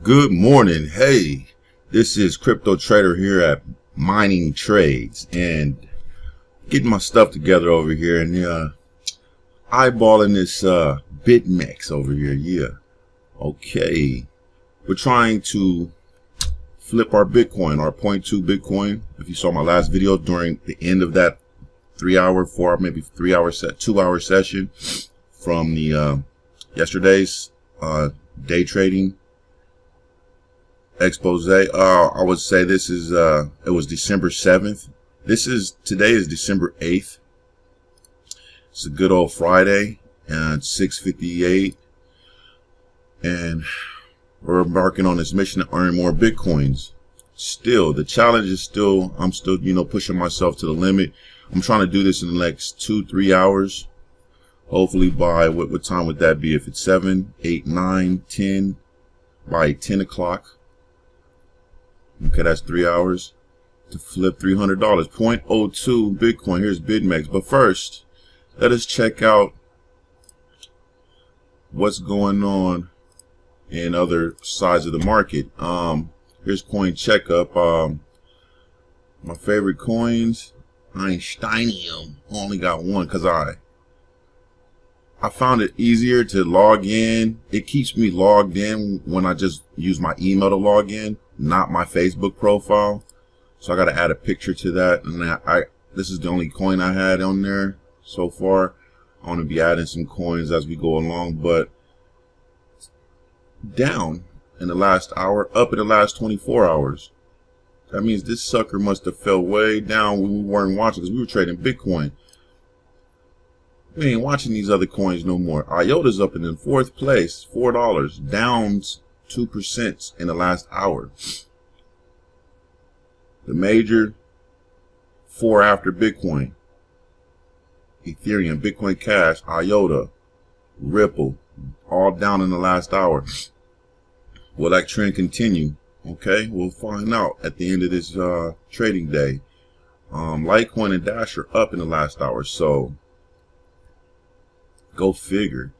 Good morning. Hey, this is Crypto Trader here at Mining Trades and getting my stuff together over here and eyeballing this Bitfinex'd over here. Yeah. Okay. We're trying to flip our Bitcoin, our 0.2 Bitcoin. If you saw my last video during the end of that 3-hour, 4-hour, maybe 3-hour set, 2-hour session from the yesterday's day trading expose. I would say this is it was December 7th. Today is December 8th. It's a good old Friday and 6:58, and we're embarking on this mission to earn more Bitcoins. Still, the challenge is I'm still pushing myself to the limit. I'm trying to do this in the next 2-3 hours. Hopefully by what time would that be? If it's 7, 8, 9, 10, by 10 o'clock. Okay, that's 3 hours to flip $300. 0.02 Bitcoin. Here's Bitfinex'd. But first, let us check out what's going on in other sides of the market. Here's coin checkup. My favorite coins, Einsteinium. Only got one because I found it easier to log in. It keeps me logged in when I just use my email to log in, not my Facebook profile. So I got to add a picture to that. And this is the only coin I had on there so far. I want to be adding some coins as we go along, but down in the last hour, up in the last 24 hours. That means this sucker must have fell way down when we weren't watching, because we were trading Bitcoin. We ain't watching these other coins no more. IOTA's up in the 4th place, $4, down 2% in the last hour. The major 4 after Bitcoin: Ethereum, Bitcoin Cash, IOTA, Ripple, all down in the last hour. Will that trend continue? Okay, we'll find out at the end of this trading day. Litecoin and Dash are up in the last hour, so go figure.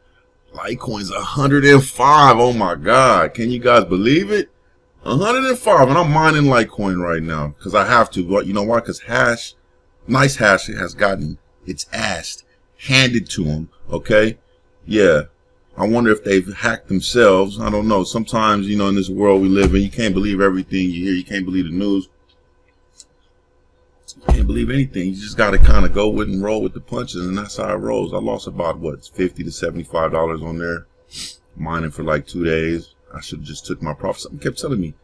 Litecoin's 105. Oh my God, can you guys believe it? 105, and I'm mining Litecoin right now because I have to. But you know why? Because Nice Hash has gotten its ass handed to them. Okay, yeah. I wonder if they've hacked themselves. I don't know. Sometimes, in this world we live in, you can't believe everything you hear. You can't believe the news. You can't believe anything. You just got to kind of go with and roll with the punches, and that's how it rolls. I lost about, $50 to $75 on there, mining for like 2 days. I should have just took my profit. Something kept telling me,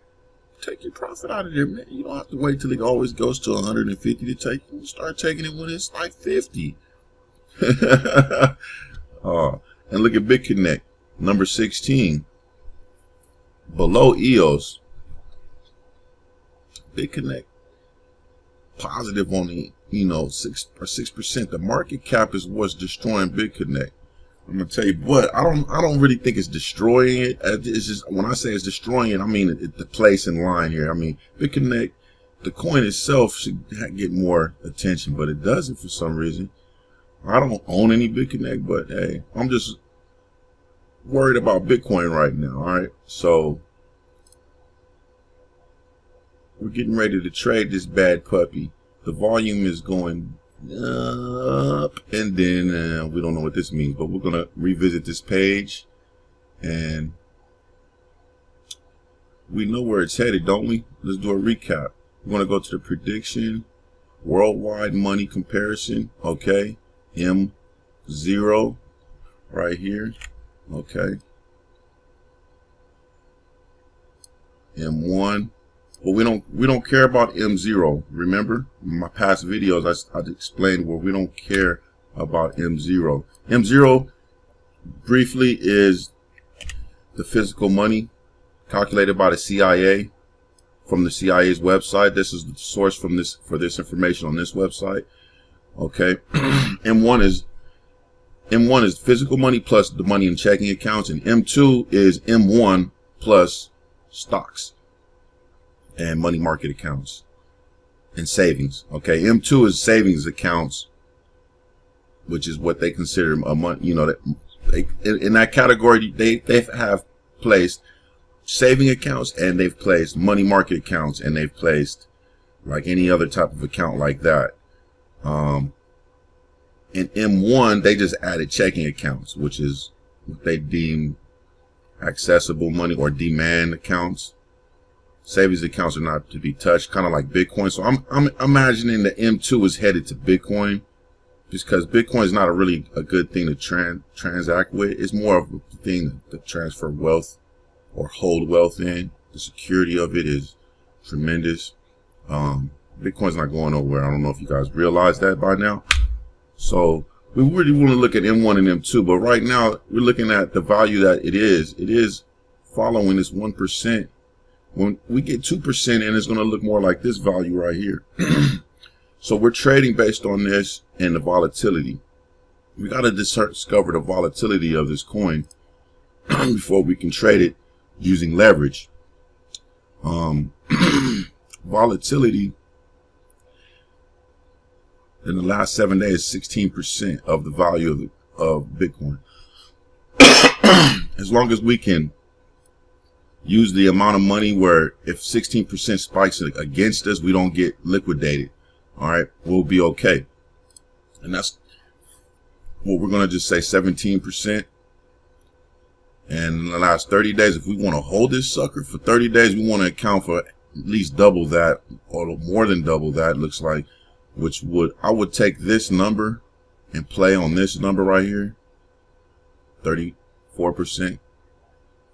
take your profit out of there, man. You don't have to wait till it always goes to 150 to take. You start taking it when it's like 50. And look at BitConnect, number 16, below EOS. BitConnect positive on the 6%. The market cap is what's destroying BitConnect. I'm gonna tell you what, I don't really think it's destroying it. It's just, when I say it's destroying it, I mean the place in line here. I mean, BitConnect, the coin itself should get more attention, but it doesn't for some reason. I don't own any BitConnect, but hey, I'm just worried about Bitcoin right now. All right, so we're getting ready to trade this bad puppy. The volume is going up, and then we don't know what this means, but we're gonna revisit this page, and we know where it's headed, don't we? Let's do a recap. We're gonna go to the prediction, worldwide money comparison. Okay, M0 right here. Okay, M1. But we don't care about M0. Remember, in my past videos I explained where we don't care about M0. M0 briefly is the physical money calculated by the CIA from the CIA's website. This is the source for this information on this website. Okay, M1 is physical money plus the money in checking accounts, and M2 is M1 plus stocks and money market accounts and savings. Okay, M2 is savings accounts, which is what they consider a month. In that category, they have placed saving accounts, and they've placed money market accounts, and they've placed like any other type of account like that. In M1, they just added checking accounts, which is what they deem accessible money or demand accounts. Savings accounts are not to be touched, kind of like Bitcoin. So I'm imagining that M2 is headed to Bitcoin, because Bitcoin is not a good thing to transact with. It's more of a thing to transfer wealth or hold wealth in. The security of it is tremendous. Bitcoin's not going nowhere. I don't know if you guys realize that by now. So we really want to look at M1 and M2, but right now we're looking at the value that it is following this 1%. When we get 2% in, it's going to look more like this value right here. So we're trading based on this and the volatility. We got to discover the volatility of this coin before we can trade it using leverage. Volatility in the last 7 days, 16% of the value of Bitcoin. As long as we can use the amount of money where if 16% spikes against us, we don't get liquidated. All right, we'll be okay. And that's what we're going to just say, 17%. And in the last 30 days, if we want to hold this sucker for 30 days, we want to account for at least double that, or more than double that, looks like, which I would take this number and play on this number right here, 34%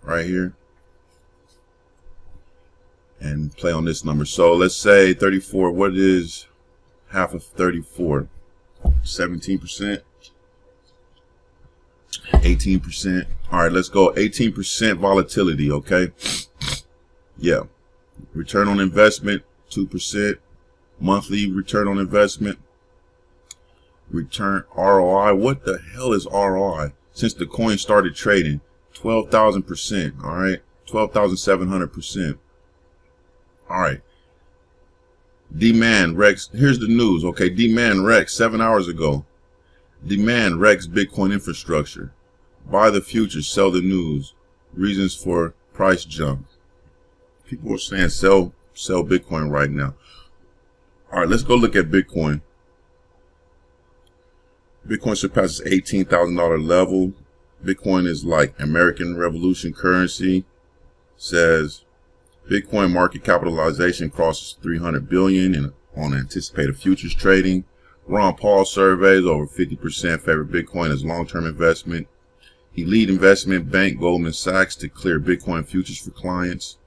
right here, and play on this number. So let's say 34, what is half of 34? 17%, 18%. All right, let's go 18% volatility, okay? Yeah. Return on investment, 2%. Monthly return on investment. Return ROI. What the hell is ROI? Since the coin started trading, 12,000%. All right, 12,700%. All right. Demand Rex. Here's the news. Okay, Demand Rex 7 hours ago. Demand Rex Bitcoin infrastructure. Buy the future, sell the news. Reasons for price jump. People are saying sell Bitcoin right now. All right, let's go look at Bitcoin. Bitcoin surpasses $18,000 level. Bitcoin is like American Revolution currency. Says Bitcoin market capitalization crosses 300 billion on anticipated futures trading. Ron Paul surveys over 50% favor Bitcoin as long-term investment. Elite investment bank Goldman Sachs to clear Bitcoin futures for clients.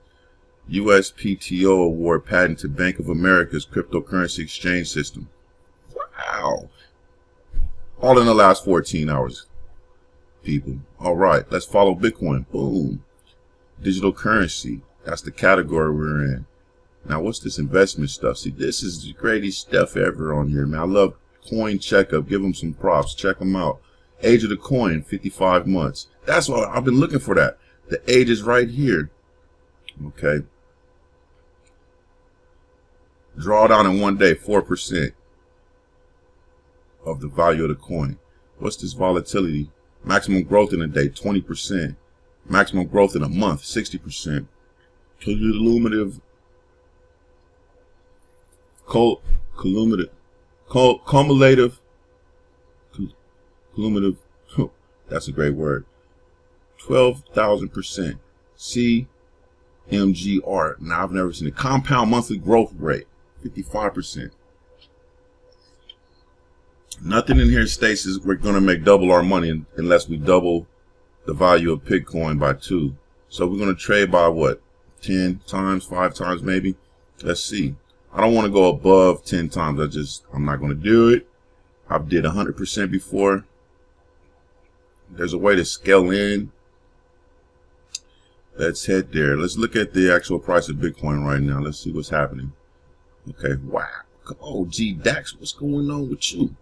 USPTO award patent to Bank of America's cryptocurrency exchange system. Wow. All in the last 14 hours, people. All right, let's follow Bitcoin. Boom. Digital currency. That's the category we're in. Now, what's this investment stuff? See, this is the greatest stuff ever on here, man. I love Coin Checkup. Give them some props. Check them out. Age of the coin, 55 months. That's why I've been looking for that. The age is right here. Okay. Drawdown in 1 day, 4% of the value of the coin. What's this volatility? Maximum growth in a day, 20%. Maximum growth in a month, 60%. Cumulative. That's a great word. 12,000%. CMGR. Now I've never seen a compound monthly growth rate. 55%. Nothing in here states is we're going to make double our money unless we double the value of Bitcoin by 2. So we're going to trade by what? 10 times, 5 times maybe? Let's see. I don't want to go above 10 times. I'm not going to do it. I've did 100% before. There's a way to scale in. Let's head there. Let's look at the actual price of Bitcoin right now. Let's see what's happening. Okay, wow. Oh, G Dax, what's going on with you?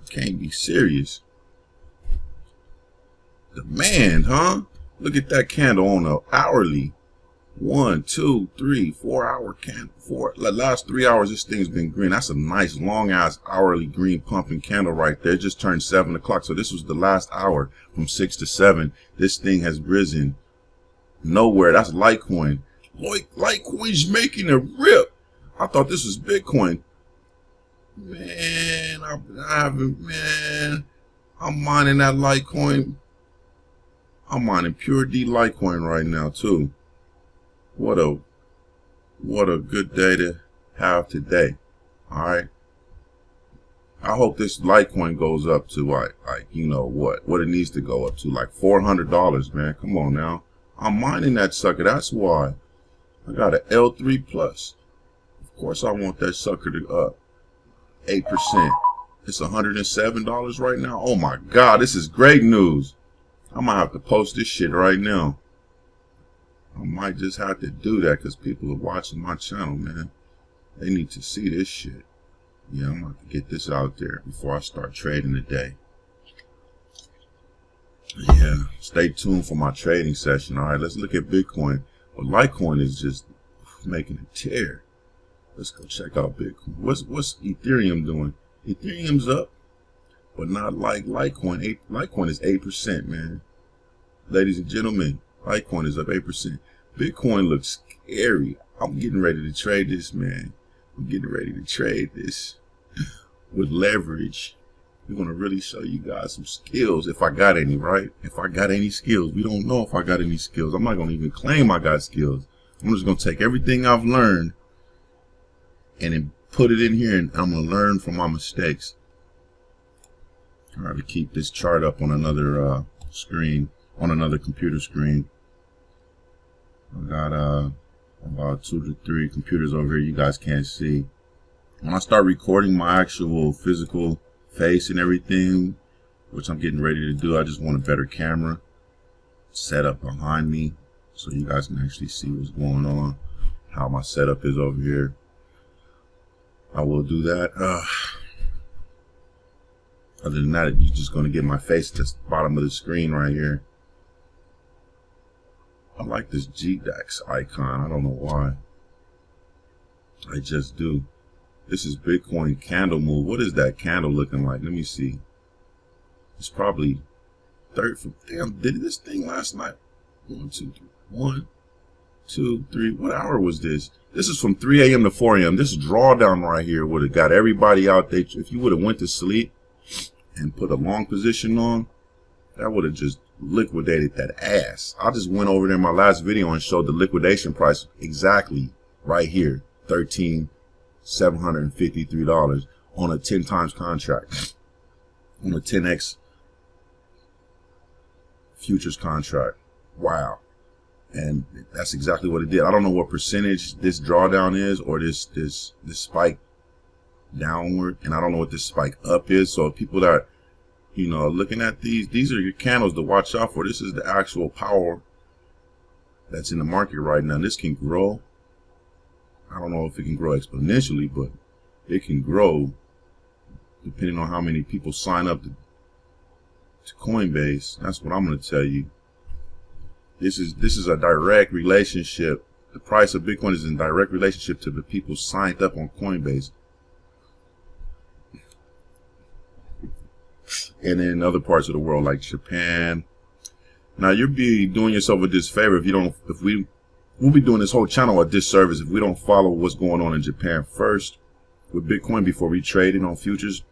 Can't be serious. Demand, huh? Look at that candle on the hourly. 1, 2, 3, 4 hour candle. The last 3 hours, this thing's been green. That's a nice long ass hourly green pumping candle right there. It just turned 7 o'clock. So this was the last hour from 6 to 7. This thing has risen nowhere. That's Litecoin. Litecoin's making a rip. I thought this was Bitcoin. Man, I'm mining that Litecoin. I'm mining pure D Litecoin right now too. What a good day to have today. All right. I hope this Litecoin goes up to like you know what it needs to go up to, like $400, man. Come on now. I'm mining that sucker. That's why I got an L3 plus. Of course I want that sucker to up 8%. It's $107 right now. Oh my God, this is great news. I might have to post this shit right now. I might just have to do that because people are watching my channel, man. They need to see this shit. Yeah, I'm going to get this out there before I start trading today. Yeah, stay tuned for my trading session. All right, let's look at Bitcoin. But Litecoin is just making a tear. Let's go check out Bitcoin. What's Ethereum doing? Ethereum's up, but not like Litecoin. Litecoin is 8%, man. Ladies and gentlemen, Litecoin is up 8%. Bitcoin looks scary. I'm getting ready to trade this, man. I'm getting ready to trade this with leverage. We're going to really show you guys some skills, if I got any, right? If I got any skills. We don't know if I got any skills. I'm not going to even claim I got skills. I'm just going to take everything I've learned and then put it in here, and I'm going to learn from my mistakes. All right, to keep this chart up on another screen, on another computer screen. I got about 2 to 3 computers over here you guys can't see. When I start recording my actual physical face and everything, which I'm getting ready to do, I just want a better camera set up behind me so you guys can actually see what's going on, how my setup is over here. I will do that. Other than that, you're just going to get my face to the bottom of the screen right here. I like this GDAX icon. I don't know why. I just do. This is Bitcoin candle move. What is that candle looking like? Let me see. It's probably third from, damn, did this thing last night? 1, 2, 3. 1, 2, 3. What hour was this? This is from 3 a.m. to 4 a.m. This drawdown right here would have got everybody out there. If you would have went to sleep and put a long position on, that would have just liquidated that ass. I just went over there in my last video and showed the liquidation price exactly right here, $13,753 on a 10 times contract, on a 10x futures contract. Wow. And that's exactly what it did. I don't know what percentage this drawdown is, or this spike downward, and I don't know what this spike up is. So people that, you know, looking at these are your candles to watch out for. This is the actual power that's in the market right now. This can grow. I don't know if it can grow exponentially, but it can grow depending on how many people sign up to Coinbase. That's what I'm going to tell you. This is a direct relationship. The price of Bitcoin is in direct relationship to the people signed up on Coinbase. And in other parts of the world like Japan. Now you'll be doing yourself a disfavor if we'll be doing this whole channel a disservice if we don't follow what's going on in Japan first with Bitcoin before we trade it on futures.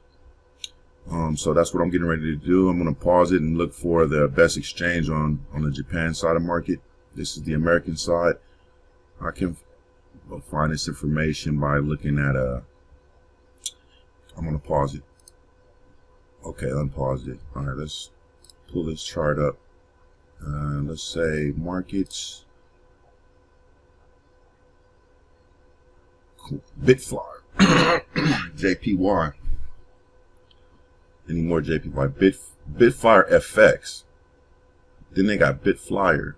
So that's what I'm getting ready to do. I'm going to pause it and look for the best exchange on the Japan side of the market. This is the American side. I can find this information by looking at I'm going to pause it. Okay, unpause it. All right, let's pull this chart up. Let's say markets. Cool. Bitflyer. JPY. Any more JPY? Bitfire FX. Then they got Bitflyer.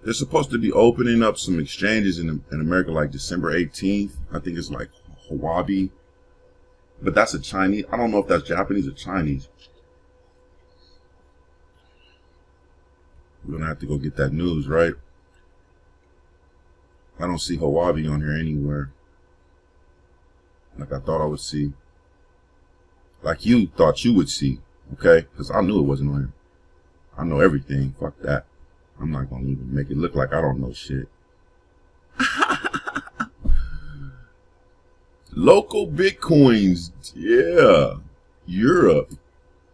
They're supposed to be opening up some exchanges in America like December 18th. I think it's like Hawaii. But that's a Chinese. I don't know if that's Japanese or Chinese. We're going to have to go get that news, right? I don't see Hawaii on here anywhere. Like I thought I would see. Like you thought you would see. Okay? Because I knew it wasn't on here. I know everything. Fuck that. I'm not gonna even make it look like I don't know shit. Local Bitcoins, yeah. Europe.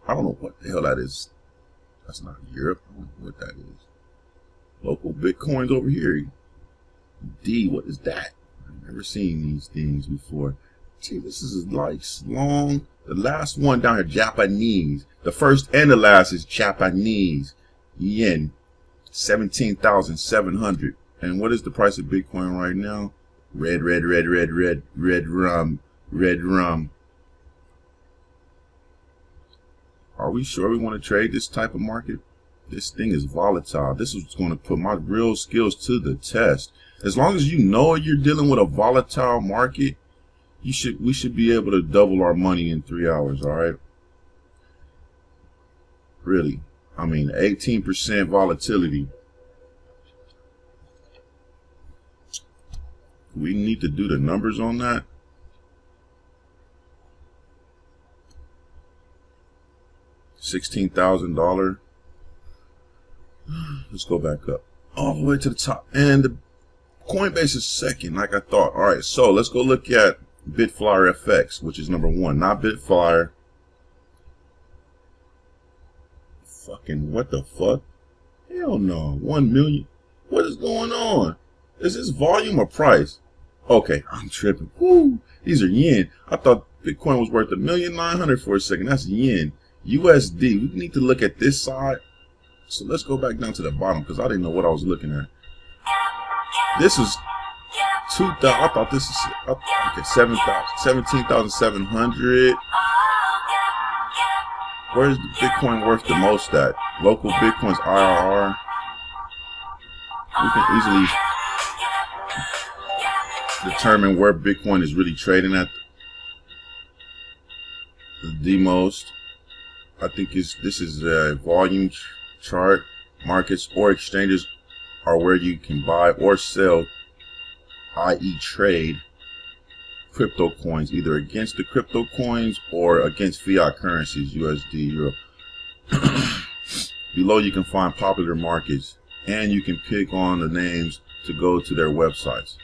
I don't know what the hell that is. That's not Europe. I don't know what that is. Local Bitcoins over here. D, what is that? I've never seen these things before. Gee, this is like long. The last one down here, Japanese. The first and the last is Japanese. Yen, 17,700. And what is the price of Bitcoin right now? Red rum. Are we sure we want to trade this type of market? This thing is volatile. This is going to put my real skills to the test. As long as you know you're dealing with a volatile market, we should be able to double our money in 3 hours, all right? Really. I mean, 18% volatility. We need to do the numbers on that. $16,000. Let's go back up all the way to the top. And the Coinbase is second, like I thought. All right, so let's go look at Bitflyer FX, which is number one, not Bitflyer. Fucking what the fuck? Hell no. 1 million. What is going on? Is this volume or price? Okay, I'm tripping. Woo. These are yen. I thought Bitcoin was worth 1,900,000 for a second. That's yen. USD. We need to look at this side. So let's go back down to the bottom because I didn't know what I was looking at. This is 2,000. I thought this is okay. 17,700. Where's the Bitcoin worth the most at? Local Bitcoin's IRR. We can easily determine where Bitcoin is really trading at the most. I think this is a volume chart. Markets or exchanges are where you can buy or sell, i.e. trade crypto coins, either against the crypto coins or against fiat currencies, USD, Euro. Below you can find popular markets and you can pick on the names to go to their websites.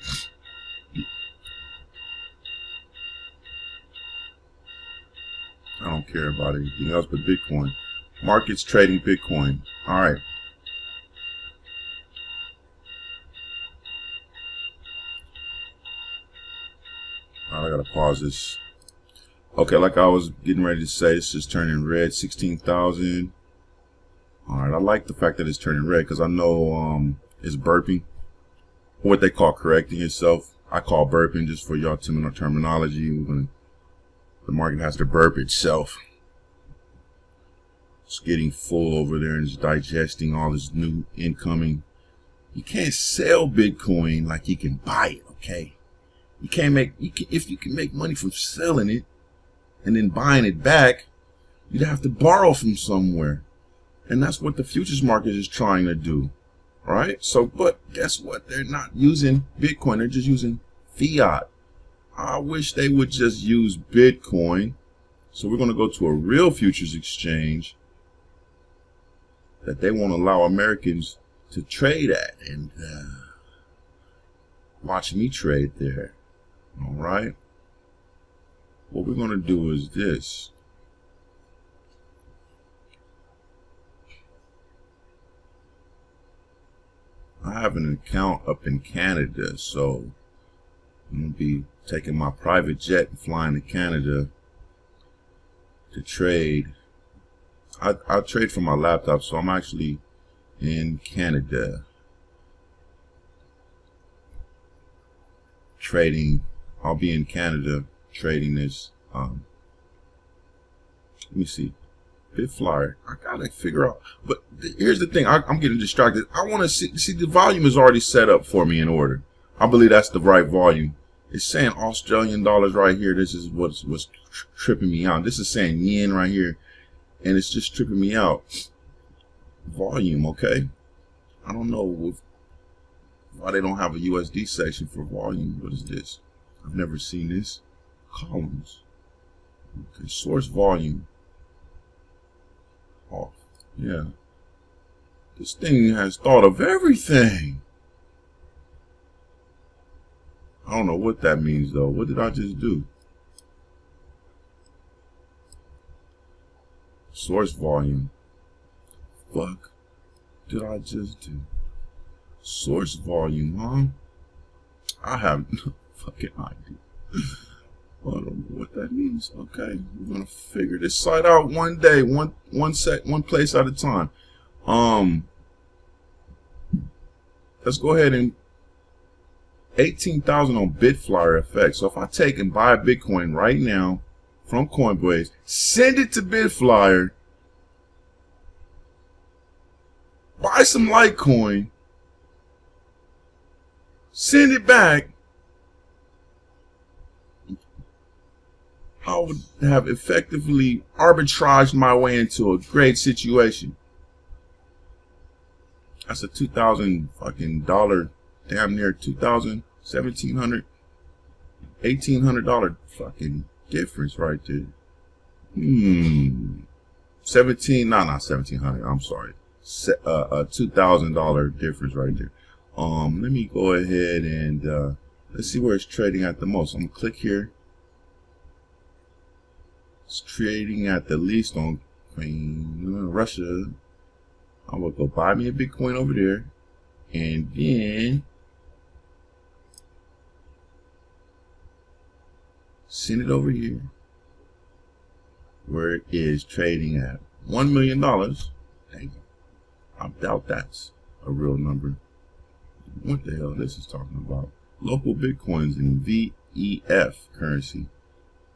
I don't care about anything else but Bitcoin. Markets trading Bitcoin. All right. I gotta pause this. Okay, like I was getting ready to say, it's just turning red, 16,000. All right, I like the fact that it's turning red because I know it's burping, what they call correcting itself. I call burping, just for y'all terminology. When the market has to burp itself. It's getting full over there and it's digesting all this new incoming. You can't sell Bitcoin like you can buy it, okay? You can't make, if you can make money from selling it and then buying it back, you'd have to borrow from somewhere. And that's what the futures market is trying to do, right? So, but guess what? They're not using Bitcoin. They're just using fiat. I wish they would just use Bitcoin. So we're going to go to a real futures exchange that they won't allow Americans to trade at, and watch me trade there. All right. What we're going to do is this. I have an account up in Canada, so I'm going to be taking my private jet and flying to Canada to trade. I trade from my laptop, so I'm actually in Canada trading. I'll be in Canada trading this. Let me see. Bitflyer. I gotta figure out. But here's the thing. I'm getting distracted. I want to see the volume is already set up for me in order. I believe that's the right volume. It's saying Australian dollars right here. This is what's tripping me out. This is saying yen right here, and it's just tripping me out. Volume, okay. I don't know why they don't have a USD section for volume. What is this? I've never seen this. Columns. Okay, source volume. Off. Yeah. This thing has thought of everything. I don't know what that means though. What did I just do? Source volume. Fuck did I just do? Source volume, huh? I have no fucking idea. I don't know what that means. Okay, we're gonna figure this site out one day, one place at a time. Let's go ahead and 18,000 on BitFlyer So if I take and buy a Bitcoin right now from Coinbase, send it to BitFlyer, buy some Litecoin, send it back, I would have effectively arbitraged my way into a great situation. That's a $2,000 fucking dollar, damn near $2,000, $1,700, $1,800 fucking difference right there. 17, not 1,700. I'm sorry, a $2,000 difference right there. Let me go ahead and let's see where it's trading at the most. I'm gonna click here. It's trading at the least on Russia. I'm gonna go buy me a Bitcoin over there, and then send it over here where it is trading at $1 million. Dang, I doubt that's a real number. What the hell this is talking about? Local Bitcoins in VEF currency.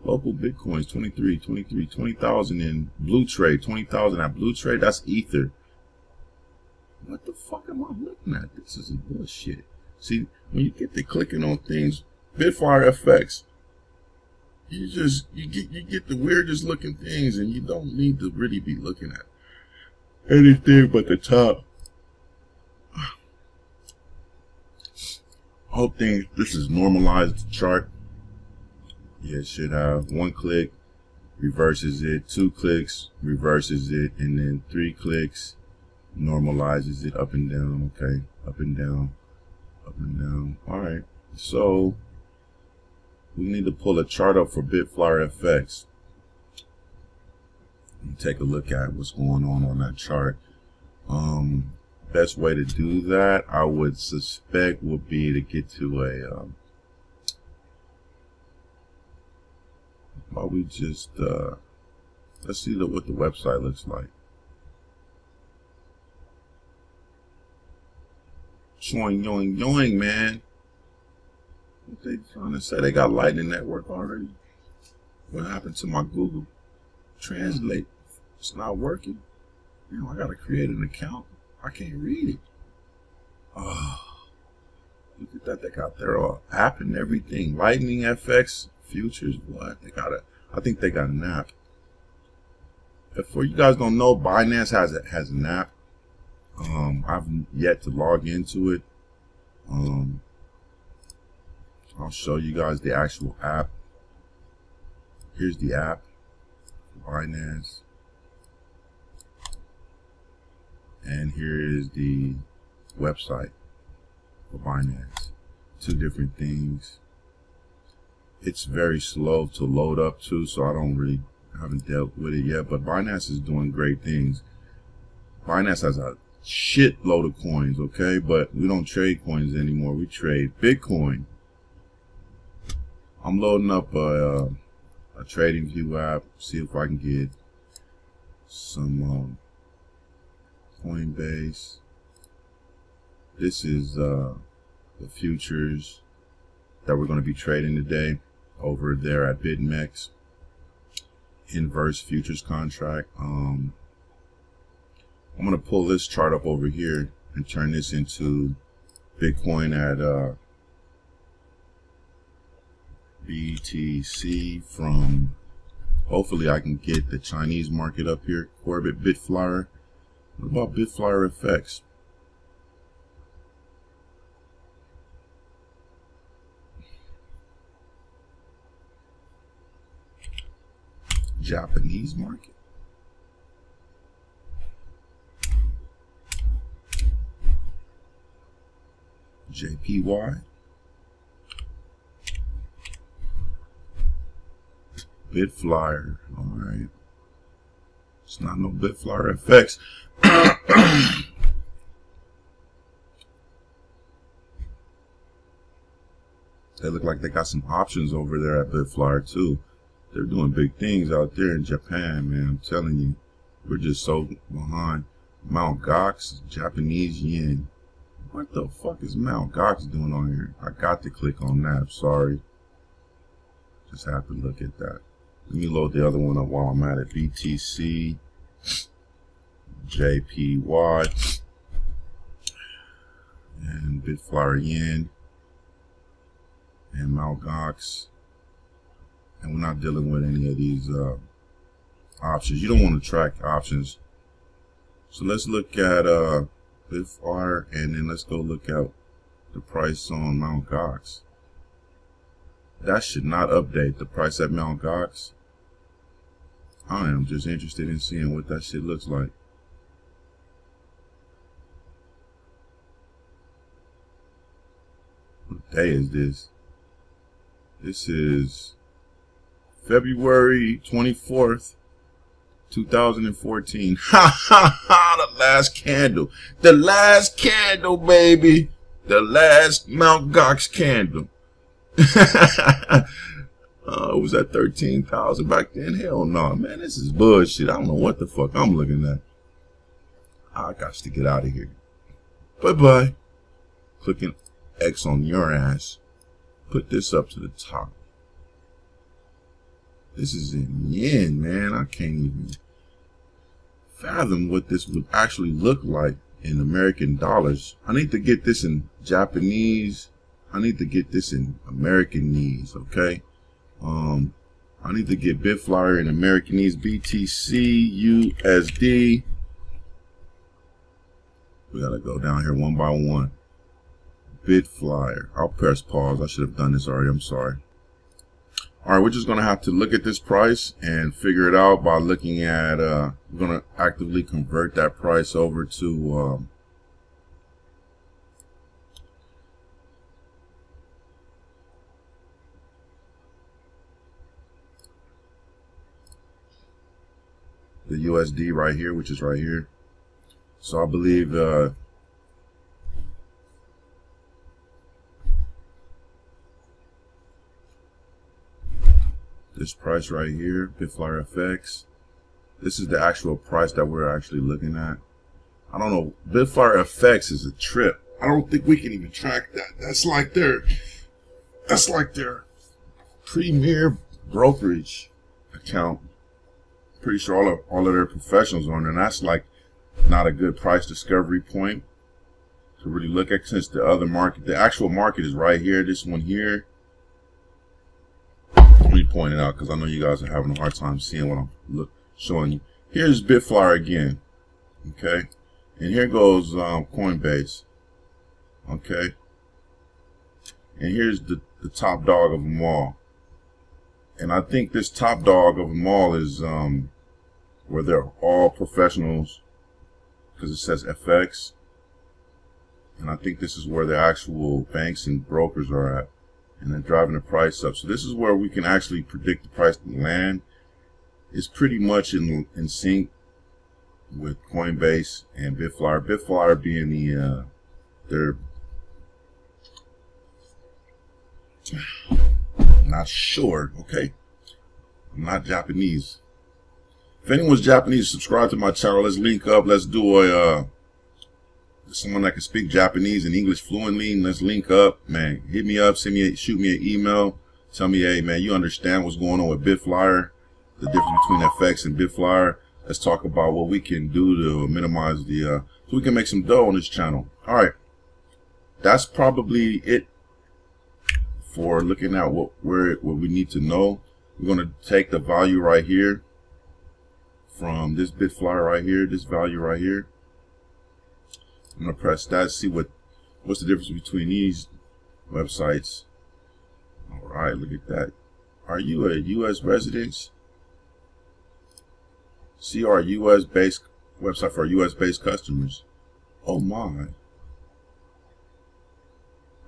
Local Bitcoins 20,000 in Blue Trade, 20,000 at Blue Trade. That's Ether. What the fuck am I looking at? This is bullshit. See, when you get to clicking on things, Bitfire FX, you get the weirdest looking things, and you don't need to really be looking at anything but the top. Whole thing, this is normalized chart. Yeah, it should have 1 click, reverses it, 2 clicks, reverses it, and then 3 clicks, normalizes it up and down. Okay, up and down, up and down. All right, so we need to pull a chart up for Bitflyer FX and take a look at what's going on that chart. Best way to do that, I would suspect, would be to get to a we just let's see what the website looks like. Yoing, yoing, yoing, man. What they trying to say? They got Lightning Network already? What happened to my Google Translate? It's not working. Now I gotta create an account. I can't read it. Oh, look at that. They got their app and everything. Lightning FX futures. What? They got I think they got an app. If you guys don't know, Binance has an app. I've yet to log into it. I'll show you guys the actual app. Here's the app, Binance. And here is the website for Binance. 2 different things. It's very slow to load up too, so I haven't dealt with it yet, but Binance is doing great things. Binance has a shitload of coins, okay, but we don't trade coins anymore. We trade Bitcoin. I'm loading up a trading view app, see if I can get some Coinbase. This is the futures that we're going to be trading today over there at Bitfinex'd. Inverse futures contract. I'm going to pull this chart up over here and turn this into Bitcoin at BTC from, hopefully I can get the Chinese market up here. Corbett Bitflyer. What about Bitflyer FX? Japanese market. JPY. Bitflyer. Alright. It's not no Bitflyer FX. They look like they got some options over there at Bitflyer too. They're doing big things out there in Japan, man. I'm telling you. We're just so behind. Mount Gox, Japanese yen. What the fuck is Mount Gox doing on here? I got to click on that. I'm sorry. Just have to look at that. Let me load the other one up while I'm at it. BTC, JPY, and Bitflyer yen, and Mount Gox. And we're not dealing with any of these options. You don't want to track options. So let's look at Bitflyer, and then let's go look at the price on Mount Gox. That should not update the price at Mount Gox. I am just interested in seeing what that shit looks like. What day is this? This is February 24th, 2014. Ha ha ha! The last candle. The last candle, baby. The last Mount Gox candle. It was at 13,000 back then. Hell no, man. This is bullshit. I don't know what the fuck I'm looking at. I got to get out of here. Bye-bye. Clicking X on your ass. Put this up to the top. This is in yen, man. I can't even fathom what this would actually look like in American dollars. I need to get this in Japanese. I need to get this in Americanese, okay? I need to get Bitflyer in Americanese, BTC, USD. We gotta go down here one by one. Bitflyer. I'll press pause. I should have done this already. I'm sorry. All right, we're just gonna have to look at this price and figure it out by looking at. We're gonna actively convert that price over to. The USD right here, which is right here. So I believe this price right here, Bitflyer FX, this is the actual price that we're actually looking at. I don't know, Bitflyer FX is a trip. I don't think we can even track that. That's like their premier brokerage account. Pretty sure all of their professionals on there, and that's like not a good price discovery point to really look at, since the other market, the actual market is right here. This one here, let me point it out because I know you guys are having a hard time seeing what I'm showing you. Here's Bitflyer again, okay, and here goes Coinbase, okay, and here's the top dog of them all. And I think this top dog of them all is where they're all professionals, because it says FX. And I think this is where the actual banks and brokers are at. And they're driving the price up. So this is where we can actually predict the price to land. It's pretty much in sync with Coinbase and Bitflyer. Bitflyer being the they're not sure, okay? I'm not Japanese. If anyone's Japanese, subscribe to my channel. Let's link up. Let's do a someone that can speak Japanese and English fluently. And let's link up, man. Hit me up, shoot me an email. Tell me, hey man, you understand what's going on with Bitflyer, the difference between FX and Bitflyer. Let's talk about what we can do to minimize the so we can make some dough on this channel. All right, that's probably it for looking at what we need to know. We're going to take the value right here from this Bitflyer right here, this value right here. I'm going to press that, see what's the difference between these websites. All right, look at that. Are you a U.S. resident? See our U.S. based website for our U.S. based customers. Oh my.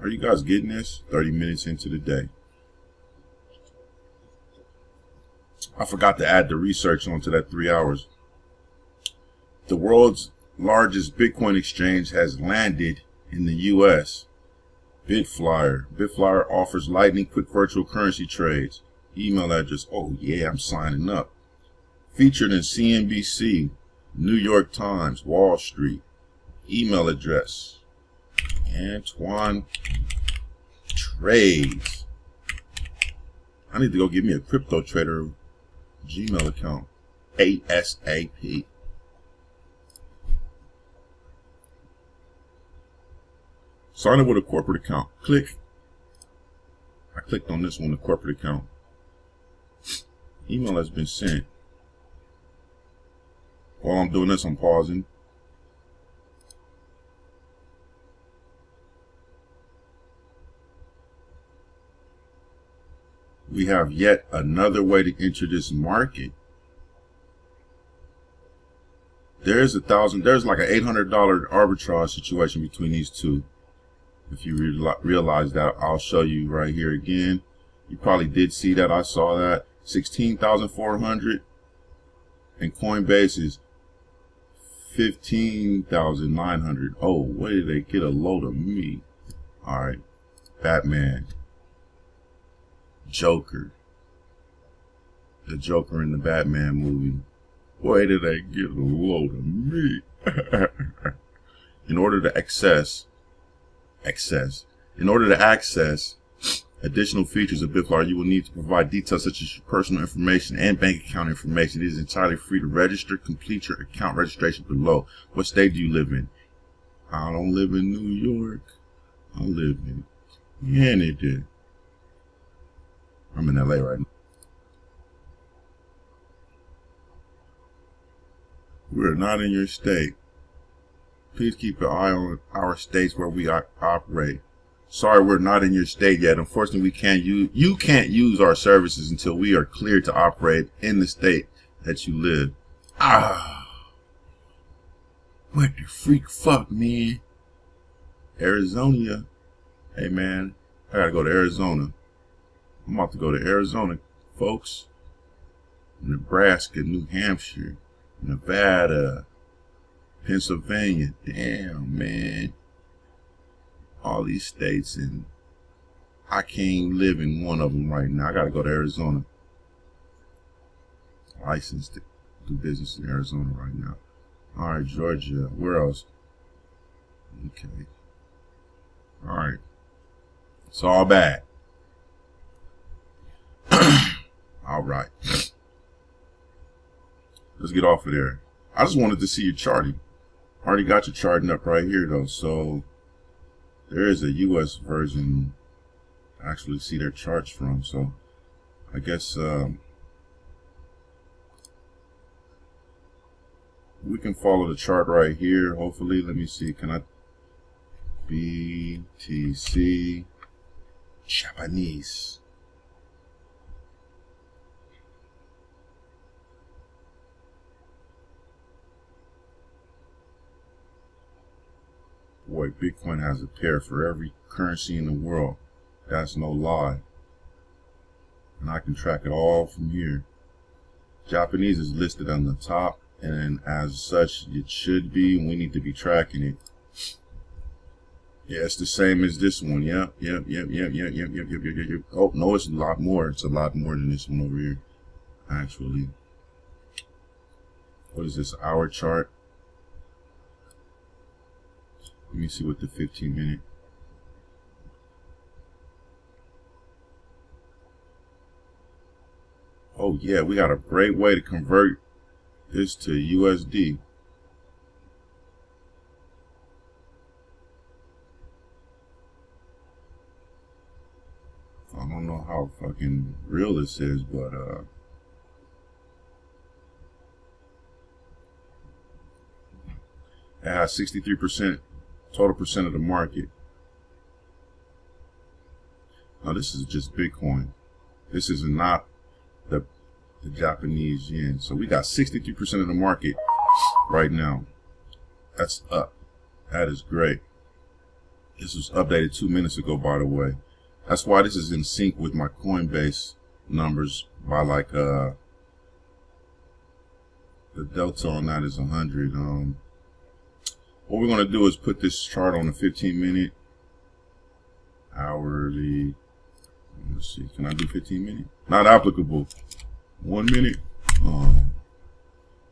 Are you guys getting this? 30 minutes into the day. I forgot to add the research onto that 3 hours. The world's largest Bitcoin exchange has landed in the US. Bitflyer. Bitflyer offers lightning quick virtual currency trades. Email address. Oh yeah, I'm signing up. Featured in CNBC, New York Times, Wall Street. Email address. Antoine Trades. I need to go get me a crypto trader Gmail account. ASAP. Sign up with a corporate account. Click. I clicked on this one, the corporate account. Email has been sent. While I'm doing this, I'm pausing. We have yet another way to enter this market. There's like an $800 arbitrage situation between these two. If you realize that, I'll show you right here again. You probably did see that. I saw that. 16,400 and Coinbase is 15,900. Oh, where did they get a load of me? All right, Batman, Joker, the Joker in the Batman movie. Where did they get a load of me? In order to access additional features of Bitflyer, you will need to provide details such as your personal information and bank account information. It is entirely free to register. Complete your account registration below. What state do you live in? I don't live in New York. I live in Canada. I'm in LA right now. We're not in your state. Please keep an eye on our states where we operate. Sorry, we're not in your state yet. Unfortunately, you can't use our services until we are cleared to operate in the state that you live. What the freak fuck, man? Arizona. Hey, man, I gotta go to Arizona. I'm about to go to Arizona, folks. Nebraska, New Hampshire, Nevada, Pennsylvania. Damn, man. All these states, and I can't live in one of them right now. I gotta go to Arizona. Licensed to do business in Arizona right now. All right, Georgia. Where else? Okay. All right. It's all bad. All right. Let's get off of there. I just wanted to see your charting. Already got your charting up right here, though. So there is a US version to actually see their charts from. So I guess we can follow the chart right here. Hopefully, let me see. Can I? BTC Japanese. Boy, Bitcoin has a pair for every currency in the world. That's no lie. And I can track it all from here. Japanese is listed on the top, and as such, it should be, and we need to be tracking it. Yeah, it's the same as this one. Yep. Oh, no, it's a lot more. It's a lot more than this one over here, actually. What is this, hour chart? Let me see what the 15-minute. Oh yeah, we got a great way to convert this to USD. I don't know how fucking real this is, but it has 63% total percent of the market. Now this is just Bitcoin. This is not the Japanese yen. So we got 63% of the market right now. That's up. That is great. This was updated 2 minutes ago, by the way. That's why this is in sync with my Coinbase numbers by like the delta on that is 100. What we're going to do is put this chart on the 15-minute, hourly. Let's see, can I do 15 minutes? Not applicable. 1 minute.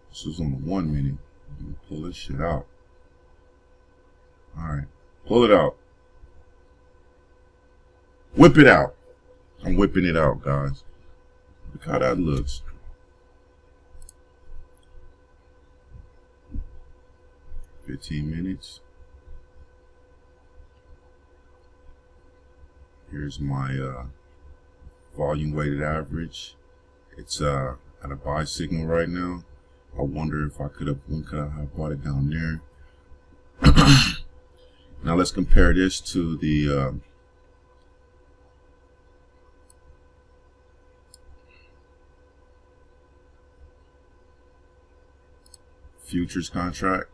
This is on the 1 minute. Pull this shit out. All right, pull it out. Whip it out. I'm whipping it out, guys. Look how that looks. $15 minutes. Here's my volume weighted average. It's at a buy signal right now. I wonder if I could have, when could I have bought it down there? Now let's compare this to the futures contract.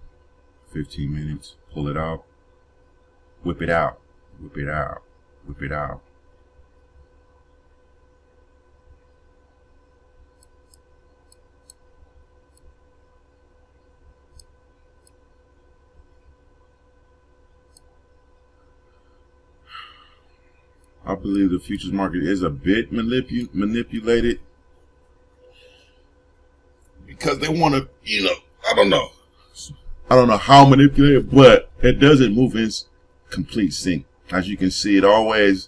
15 minutes. Pull it out. Whip it out. Whip it out. Whip it out. I believe the futures market is a bit manipulated because they want to, you know, I don't know how manipulated, but it doesn't move in complete sync. As you can see, it always,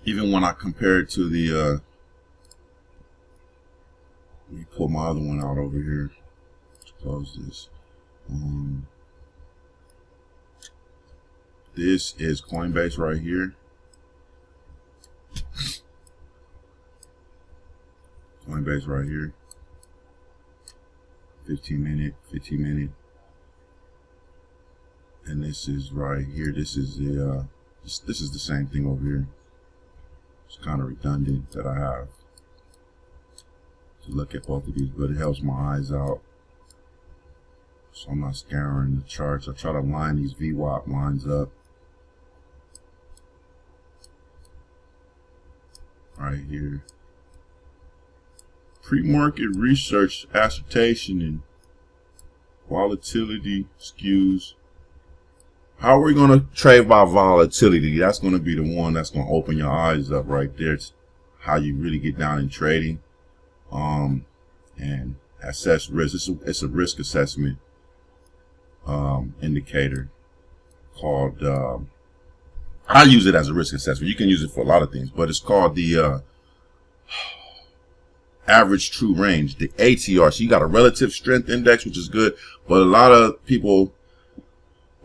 even when I compare it to the, let me pull my other one out over here to close this. This is Coinbase right here. Coinbase right here. 15 minute. And this is right here. This is the this is the same thing over here. It's kind of redundant that I have to look at both of these, but it helps my eyes out. So I'm not scouring the charts. I try to line these VWAP lines up. Right here. Pre-market research, assertion, and volatility skews. How are we going to trade by volatility? That's going to be the one that's going to open your eyes up right there. It's how you really get down in trading, and assess risk. It's a risk assessment indicator called. I use it as a risk assessment. You can use it for a lot of things, but it's called the average true range, the ATR. So you got a relative strength index, which is good, but a lot of people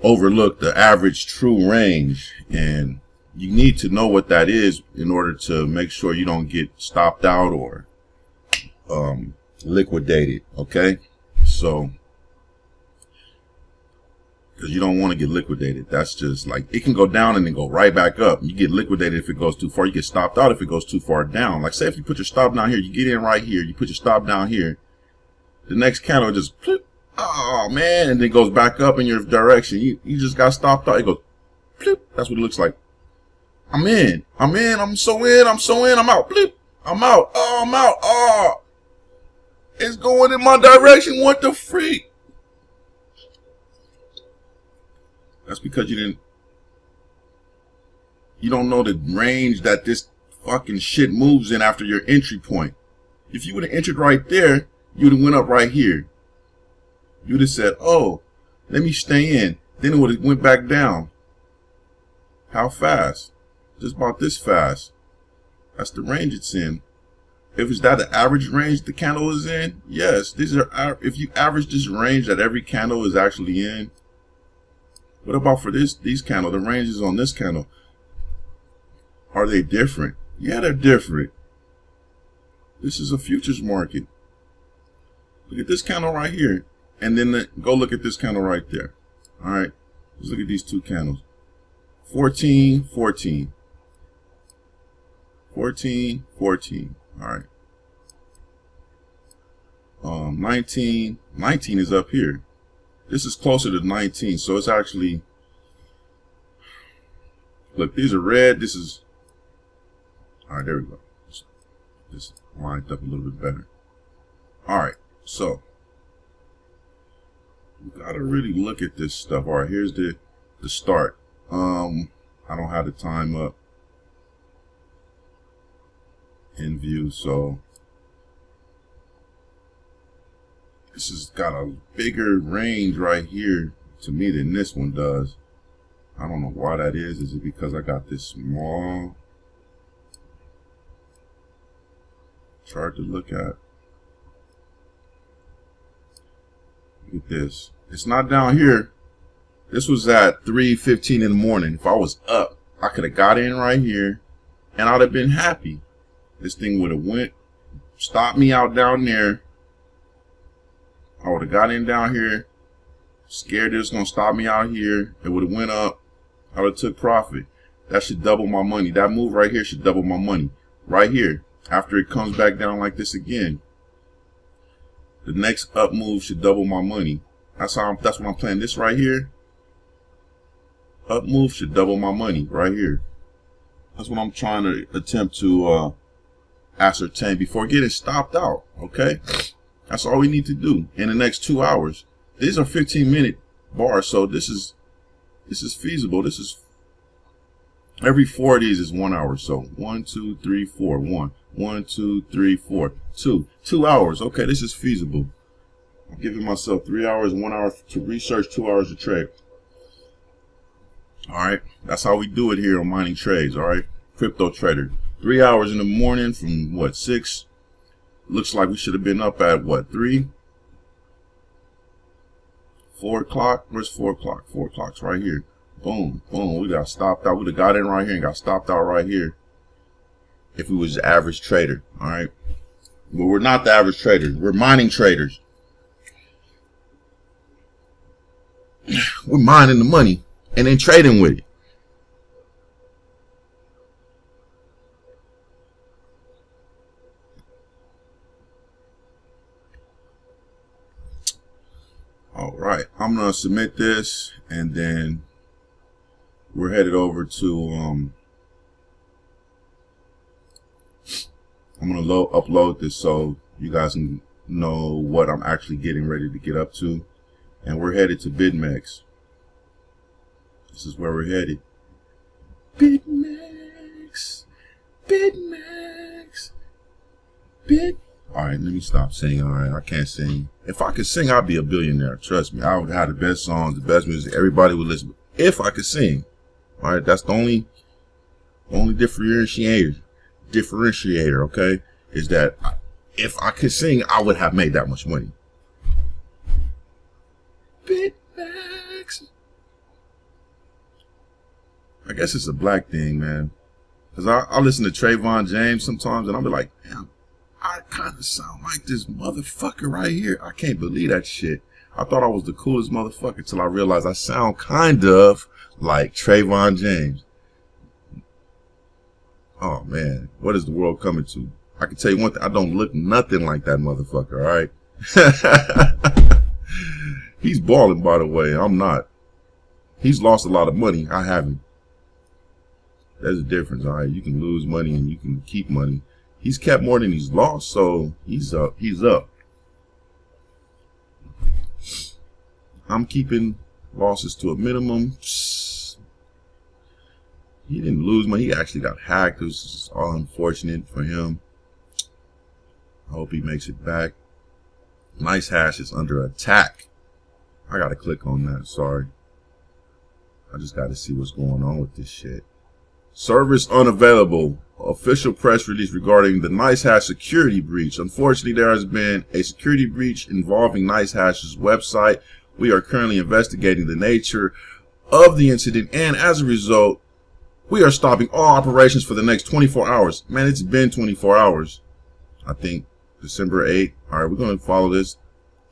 overlook the average true range, and you need to know what that is in order to make sure you don't get stopped out or liquidated. Okay, so because you don't want to get liquidated. That's just like, it can go down and then go right back up. You get liquidated if it goes too far. You get stopped out if it goes too far down. Like say if you put your stop down here, you get in right here, you put your stop down here, the next candle just plip, oh man, and then goes back up in your direction. You just got stopped out. It goes plip. That's what it looks like. I'm in, I'm so in, I'm out, blip, I'm out, oh, I'm out, oh, it's going in my direction, what the freak? That's because you don't know the range that this fucking shit moves in after your entry point. If you would have entered right there, you would have went up right here. You would have said, oh, let me stay in. Then it would have went back down. How fast? Just about this fast. That's the range it's in. If it's that the average range the candle is in, yes. These are, if you average this range that every candle is actually in. What about for these candles? The ranges on this candle, are they different? Yeah, they're different. This is a futures market. Look at this candle right here, and then go look at this candle right there. All right, let's look at these two candles. 14, 14. 14, 14. All right. 19 is up here. This is closer to 19, so it's actually, look, these are red. This is, all right, there we go. This lined up a little bit better. All right, so you gotta really look at this stuff. All right, here's the start. I don't have the time up in view, so this has got a bigger range right here to me than this one does. I don't know why that is. Is it because I got this small chart to look at? Look at this. It's not down here. This was at 3:15 in the morning. If I was up, I could have got in right here and I'd have been happy. This thing would have went, stopped me out down there. I would have got in down here, scared it was going to stop me out here. It would have went up. I would have took profit. That should double my money. That move right here should double my money. Right here. After it comes back down like this again, the next up move should double my money. That's what I'm playing. This right here, up move should double my money right here. That's what I'm trying to attempt to ascertain before getting stopped out. Okay, that's all we need to do in the next 2 hours. These are 15-minute bars, so this is feasible. This is every 4 of these is 1 hour. So 1, 2, 3, 4, 1, 1, 2, 3, 4, 2 hours. Okay, this is feasible. I'm giving myself 3 hours, 1 hour to research, 2 hours to trade. All right, that's how we do it here on Mining Trades. All right, Crypto Trader. 3 hours in the morning from what, 6? Looks like we should have been up at what, 3? 4 o'clock. Where's 4 o'clock? 4 o'clock's right here. Boom, boom. We got stopped out. We'd have got in right here and got stopped out right here if we was the average trader. All right, but we're not the average traders. We're mining traders. We're mining the money and then trading with it. All right, I'm gonna submit this and then we're headed over to I'm gonna upload this so you guys can know what I'm actually getting ready to get up to, and we're headed to Bitfinex'd. This is where we're headed. Bitfinex'd, Bitfinex'd, All right, let me stop singing. All right, I can't sing. If I could sing, I'd be a billionaire. Trust me, I would have the best songs, the best music. Everybody would listen. If I could sing, all right, that's the only differentiator. Okay, is that if I could sing, I would have made that much money. Bitfinex'd. I guess it's a black thing, man. Cause I listen to Trayvon James sometimes, and I'll be like, damn, I kind of sound like this motherfucker right here. I can't believe that shit. I thought I was the coolest motherfucker till I realized I sound kind of like Trayvon James. Oh man, what is the world coming to? I can tell you one thing, I don't look nothing like that motherfucker, alright? He's balling, by the way. I'm not. He's lost a lot of money. I haven't. There's a difference, alright? You can lose money and you can keep money. He's kept more than he's lost, so he's up. He's up. I'm keeping losses to a minimum. He didn't lose money. He actually got hacked. It was just all unfortunate for him. I hope he makes it back. Nice Hash is under attack. I gotta click on that. Sorry. I just gotta see what's going on with this shit. Service unavailable. Official press release regarding the Nice Hash security breach. Unfortunately, there has been a security breach involving Nice Hash's website. We are currently investigating the nature of the incident, and as a result, we are stopping all operations for the next 24 hours. Man, it's been 24 hours. I think December 8th. All right, we're going to follow this.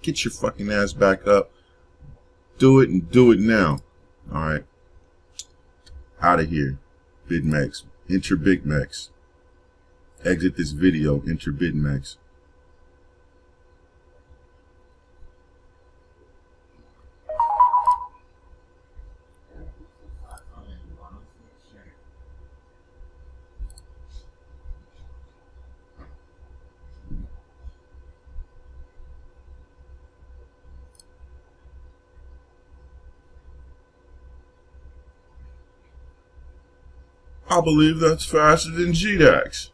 Get your fucking ass back up. Do it and do it now. All right. Out of here. Bitfinex'd. Enter Bitfinex'd. Exit this video. Enter Bitfinex'd. I believe that's faster than GDAX.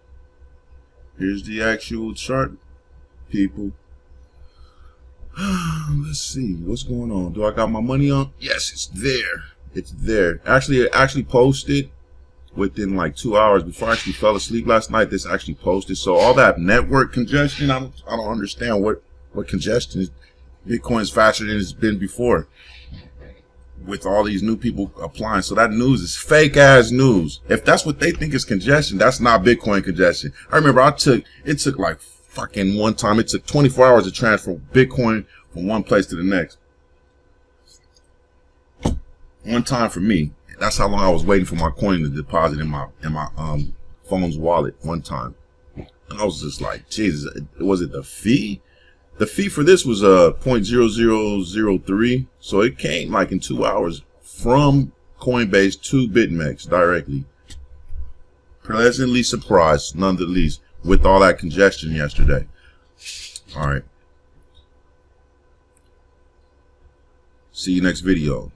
Here's the actual chart, people. Let's see what's going on. Do I got my money on? Yes, it's there. It's there. Actually, it actually posted within like 2 hours before I actually fell asleep last night. This actually posted. So all that network congestion, I don't understand what congestion is. Bitcoin's faster than it's been before, with all these new people applying. So that news is fake ass news. If that's what they think is congestion, that's not Bitcoin congestion. I remember it took like fucking one time, it took 24 hours to transfer Bitcoin from one place to the next. One time for me. That's how long I was waiting for my coin to deposit in my phone's wallet one time. And I was just like, Jesus, was it the fee? The fee for this was 0.0003, so it came like in 2 hours from Coinbase to Bitfinex'd directly. Pleasantly surprised, none the least, with all that congestion yesterday. All right. See you next video.